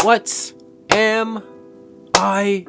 What am I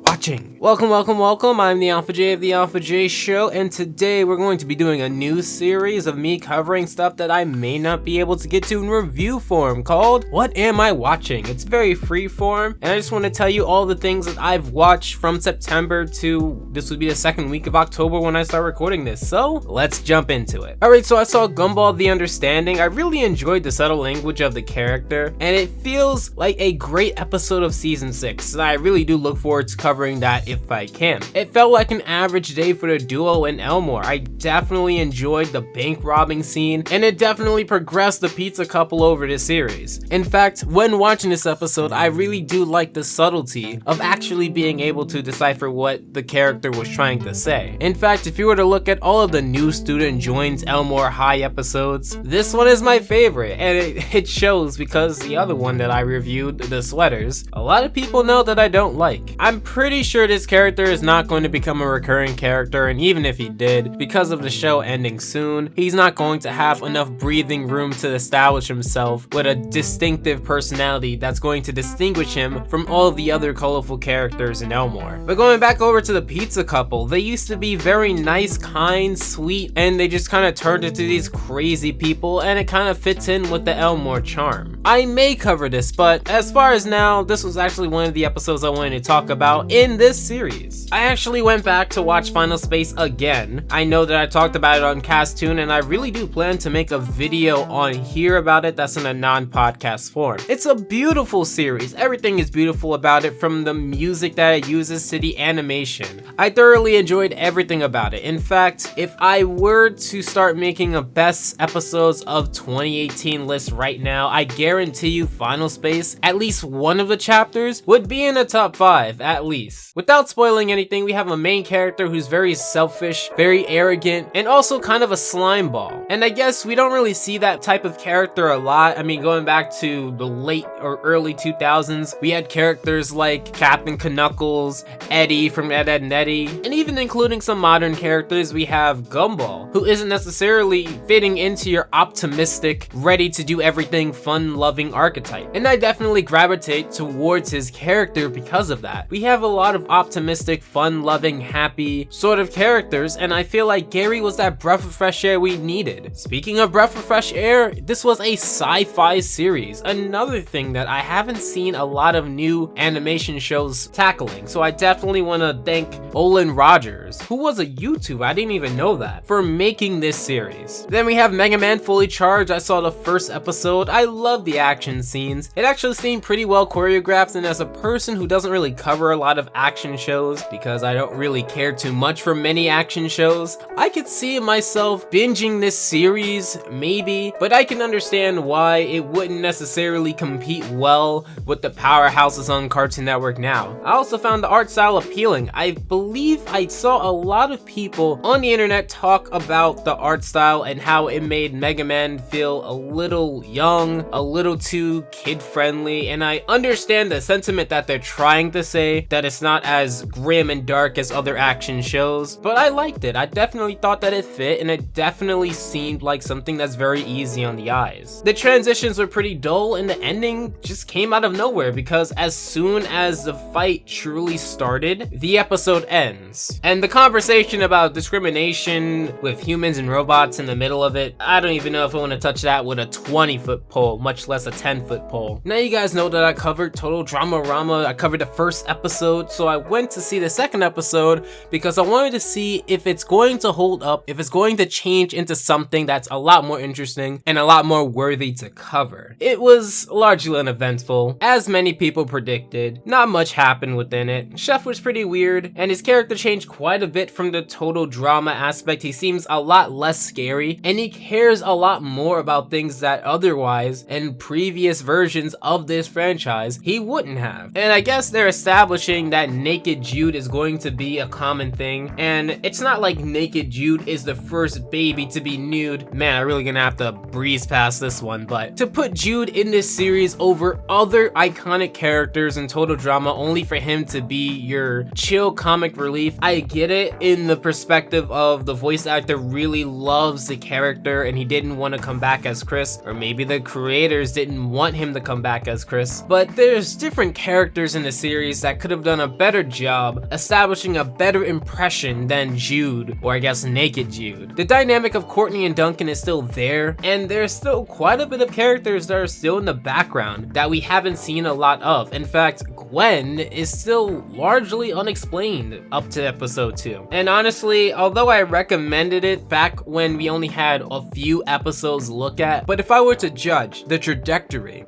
watching? Welcome. I'm the Alpha J of the Alpha J Show, and today we're going to be doing a new series of me covering stuff that I may not be able to get to in review form called What Am I Watching? It's very free form, and I just want to tell you all the things that I've watched from September to this would be the second week of October when I start recording this. So let's jump into it. Alright, so I saw Gumball The Understanding. I really enjoyed the subtle language of the character, and it feels like a great episode of season 6, and I really do look forward to covering that if I can. It felt like an average day for the duo in Elmore. I definitely enjoyed the bank robbing scene, and it definitely progressed the pizza couple over this series. In fact, when watching this episode, I really do like the subtlety of actually being able to decipher what the character was trying to say. In fact, if you were to look at all of the new student joins Elmore High episodes, this one is my favorite, and it shows because the other one that I reviewed, the sweaters, a lot of people know that I don't like. I'm pretty sure this character is not going to become a recurring character, and even if he did, because of the show ending soon, he's not going to have enough breathing room to establish himself with a distinctive personality that's going to distinguish him from all of the other colorful characters in Elmore. But going back over to the pizza couple, they used to be very nice, kind, sweet, and they just kind of turned into these crazy people, and it kind of fits in with the Elmore charm. I may cover this, but as far as now, this was actually one of the episodes I wanted to talk about in this series. I actually went back to watch Final Space again. I know that I talked about it on Casttoon, and I really do plan to make a video on here about it that's in a non-podcast form. It's a beautiful series. Everything is beautiful about it, from the music that it uses to the animation. I thoroughly enjoyed everything about it. In fact, if I were to start making a best episodes of 2018 list right now, I guarantee you Final Space, at least one of the chapters, would be in the top 5 at least. Without spoiling anything, we have a main character who's very selfish, very arrogant, and also kind of a slime ball. And I guess we don't really see that type of character a lot. I mean, going back to the late or early 2000s, we had characters like Captain Knuckles, Eddie from Ed, Edd n Eddy, and even including some modern characters, we have Gumball, who isn't necessarily fitting into your optimistic, ready to do everything, fun-loving archetype. And I definitely gravitate towards his character because of that. We have a lot of optimistic, fun-loving, happy sort of characters, and I feel like Gary was that breath of fresh air we needed. Speaking of breath of fresh air, this was a sci-fi series, another thing that I haven't seen a lot of new animation shows tackling, so I definitely want to thank Olin Rogers, who was a YouTuber, I didn't even know that, for making this series. Then we have Mega Man Fully Charged. I saw the first episode. I love the action scenes. It actually seemed pretty well choreographed, and as a person who doesn't really cover a lot of action shows, because I don't really care too much for many action shows, I could see myself binging this series, maybe, but I can understand why it wouldn't necessarily compete well with the powerhouses on Cartoon Network now. I also found the art style appealing. I believe I saw a lot of people on the internet talk about the art style and how it made Mega Man feel a little young, a little too kid-friendly, and I understand the sentiment that they're trying to say, that it's not as grim and dark as other action shows, but I liked it. I definitely thought that it fit, and it definitely seemed like something that's very easy on the eyes. The transitions were pretty dull, and the ending just came out of nowhere, because as soon as the fight truly started, the episode ends. And the conversation about discrimination with humans and robots in the middle of it, I don't even know if I want to touch that with a 20-foot pole, much less a 10-foot pole. Now you guys know that I covered Total Dramarama. I covered the first episode, so I went to see the second episode because I wanted to see if it's going to hold up, if it's going to change into something that's a lot more interesting and a lot more worthy to cover. It was largely uneventful, as many people predicted. Not much happened within it. Chef was pretty weird, and his character changed quite a bit from the total drama aspect. He seems a lot less scary, and he cares a lot more about things that otherwise, in previous versions of this franchise, he wouldn't have. And I guess they're establishing establishing that naked Jude is going to be a common thing, and it's not like naked Jude is the first baby to be nude. Man, I'm really gonna have to breeze past this one, but to put Jude in this series over other iconic characters in Total Drama only for him to be your chill comic relief, I get it in the perspective of the voice actor really loves the character and he didn't want to come back as Chris, or maybe the creators didn't want him to come back as Chris, but there's different characters in the series that could have done a better job establishing a better impression than Jude, or I guess naked Jude. The dynamic of Courtney and Duncan is still there, and there's still quite a bit of characters that are still in the background that we haven't seen a lot of. In fact, Gwen is still largely unexplained up to episode 2. And honestly, although I recommended it back when we only had a few episodes to look at, but if I were to judge the trajectory,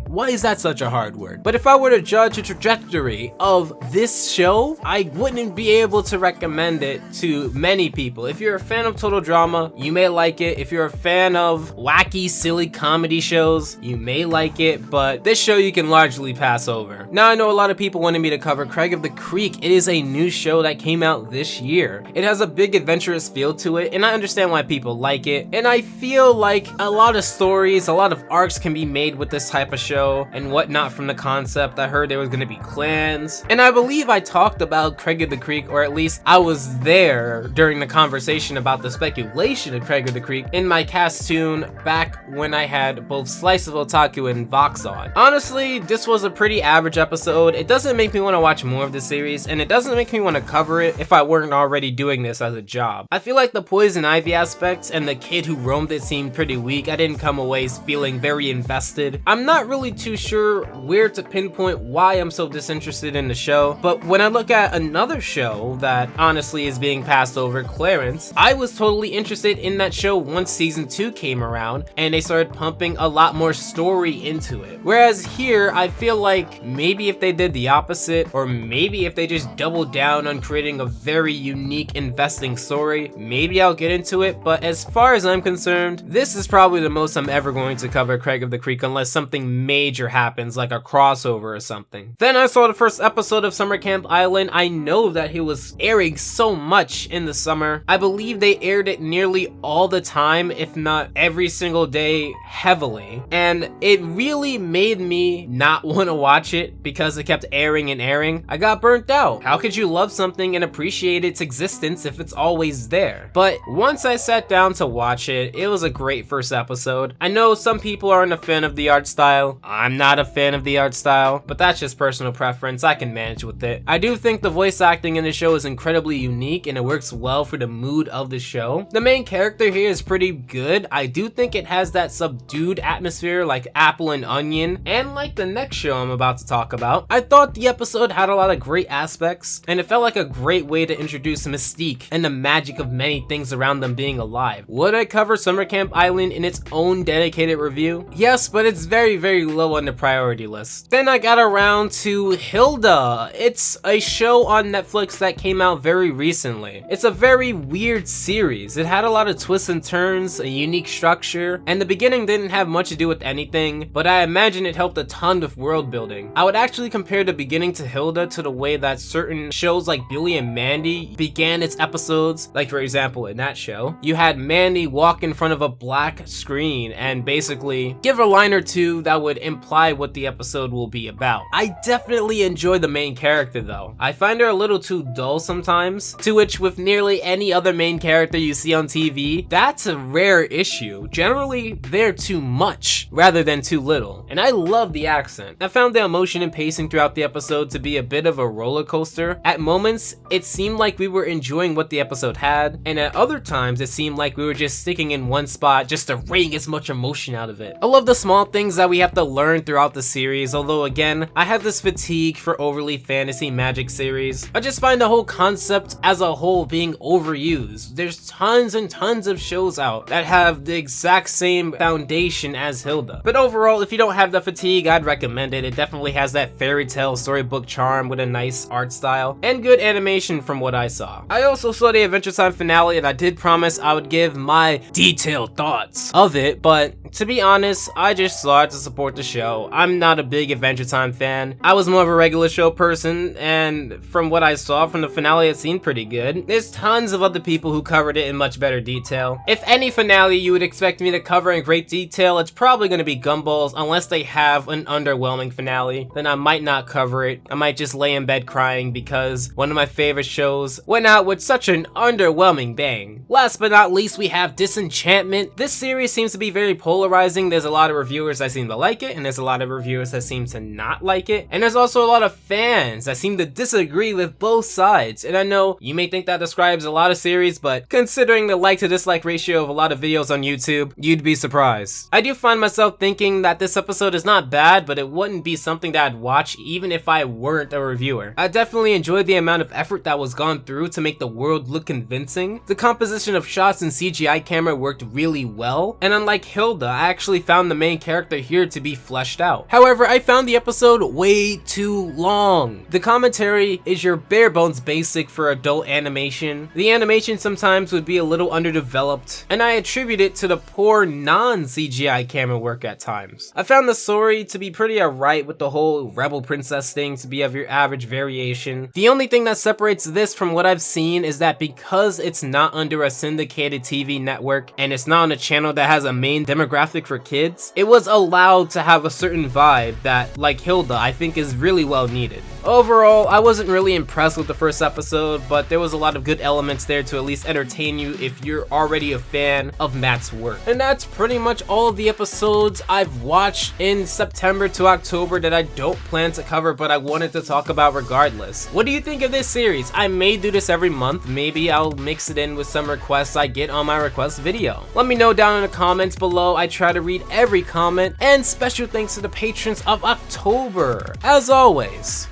why is that such a hard word? But if I were to judge the trajectory of this show, I wouldn't be able to recommend it to many people. If you're a fan of Total Drama, you may like it. If you're a fan of wacky, silly comedy shows, you may like it, but this show you can largely pass over. Now, I know a lot of people wanted me to cover Craig of the Creek. It is a new show that came out this year. It has a big adventurous feel to it, and I understand why people like it, and I feel like a lot of stories, a lot of arcs can be made with this type of show and whatnot from the concept. I heard there was going to be clans, and I believe I talked about Craig of the Creek, or at least I was there during the conversation about the speculation of Craig of the Creek in my cast tune back when I had both Slice of Otaku and Vox on. Honestly, this was a pretty average episode. It doesn't make me want to watch more of the series, and it doesn't make me want to cover it if I weren't already doing this as a job. I feel like the Poison Ivy aspects and the kid who roamed it seemed pretty weak. I didn't come away feeling very invested. I'm not really too sure where to pinpoint why I'm so disinterested in the show, but when I look at another show that honestly is being passed over, Clarence, I was totally interested in that show once season 2 came around and they started pumping a lot more story into it. Whereas here, I feel like maybe if they did the opposite, or maybe if they just doubled down on creating a very unique investing story, maybe I'll get into it. But as far as I'm concerned, this is probably the most I'm ever going to cover Craig of the Creek unless something major happens like a crossover or something. Then I saw the first episode of Summer Camp Island. I know that it was airing so much in the summer. I believe they aired it nearly all the time, if not every single day, heavily, and it really made me not want to watch it because it kept airing and airing. I got burnt out. How could you love something and appreciate its existence if it's always there? But once I sat down to watch it, it was a great first episode. I know some people aren't a fan of the art style. I'm not a fan of the art style, but that's just personal preference. I can manage with it. I do think the voice acting in the show is incredibly unique and it works well for the mood of the show. The main character here is pretty good. I do think it has that subdued atmosphere like Apple and Onion, and like the next show I'm about to talk about. I thought the episode had a lot of great aspects, and it felt like a great way to introduce Mystique and the magic of many things around them being alive. Would I cover Summer Camp Island in its own dedicated review? Yes, but it's very, very low on the priority list. Then I got around to Hilda. It's a show on Netflix that came out very recently. It's a very weird series. It had a lot of twists and turns, a unique structure, and the beginning didn't have much to do with anything, but I imagine it helped a ton with world building. I would actually compare the beginning to Hilda to the way that certain shows like Billy and Mandy began its episodes. Like for example, in that show, you had Mandy walk in front of a black screen and basically give a line or two that would imply what the episode will be about. I definitely enjoy the main character though. I find her a little too dull sometimes, to which with nearly any other main character you see on TV, that's a rare issue. Generally, they're too much rather than too little. And I love the accent. I found the emotion and pacing throughout the episode to be a bit of a roller coaster. At moments, it seemed like we were enjoying what the episode had, and at other times, it seemed like we were just sticking in one spot just to wring as much emotion out of it. I love the small things that we have to learn throughout the series, although again, I have this fatigue for overly fantasy magic series. I just find the whole concept as a whole being overused. There's tons and tons of shows out that have the exact same foundation as Hilda. But overall, if you don't have the fatigue, I'd recommend it. It definitely has that fairy tale storybook charm with a nice art style and good animation from what I saw. I also saw the Adventure Time finale, and I did promise I would give my detailed thoughts of it, but to be honest, I just saw it to support the show. I'm not a big Adventure Time fan. I was more of a regular show person, and from what I saw from the finale, it seemed pretty good. There's tons of other people who covered it in much better detail. If any finale you would expect me to cover in great detail, it's probably going to be Gumball's, unless they have an underwhelming finale. Then I might not cover it. I might just lay in bed crying because one of my favorite shows went out with such an underwhelming bang. Last but not least, we have Disenchantment. This series seems to be very polarizing. There's a lot of reviewers that seem to like it, and there's a lot of reviewers that seem to not like it. And there's also a lot of fans that seem to disagree with both sides. And I know you may think that describes a lot of series, but considering the like to dislike ratio of a lot of videos on YouTube, you'd be surprised. I do find myself thinking that this episode is not bad, but it wouldn't be something that I'd watch even if I weren't a reviewer. I definitely enjoyed the amount of effort that was gone through to make the world look convincing. The composition of shots and CGI camera worked really well, and unlike Hilda, I actually found the main character here to be fleshed out. However, I found the episode way too long. The commentary is your bare bones basic for adult animation. The animation sometimes would be a little underdeveloped, and I attribute it to the poor non-CGI camera work at times. I found the story to be pretty alright, with the whole rebel princess thing to be of your average variation. The only thing that separates this from what I've seen is that because it's not under a syndicated TV network and it's not on a channel that has a main demographic for kids, it was allowed to have a certain vibe that, like Hilda, I think is really well needed. Overall, I wasn't really impressed with the first episode, but there was a lot of good elements there to at least entertain you if you're already a fan of Matt's work. And that's pretty much all of the episodes I've watched in September to October that I don't plan to cover, but I wanted to talk about regardless. What do you think of this series? I may do this every month. Maybe I'll mix it in with some requests I get on my request video. Let me know down in the comments below. I try to read every comment, and special thanks to the patrons of October. As always,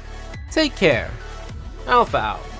take care. Alpha out.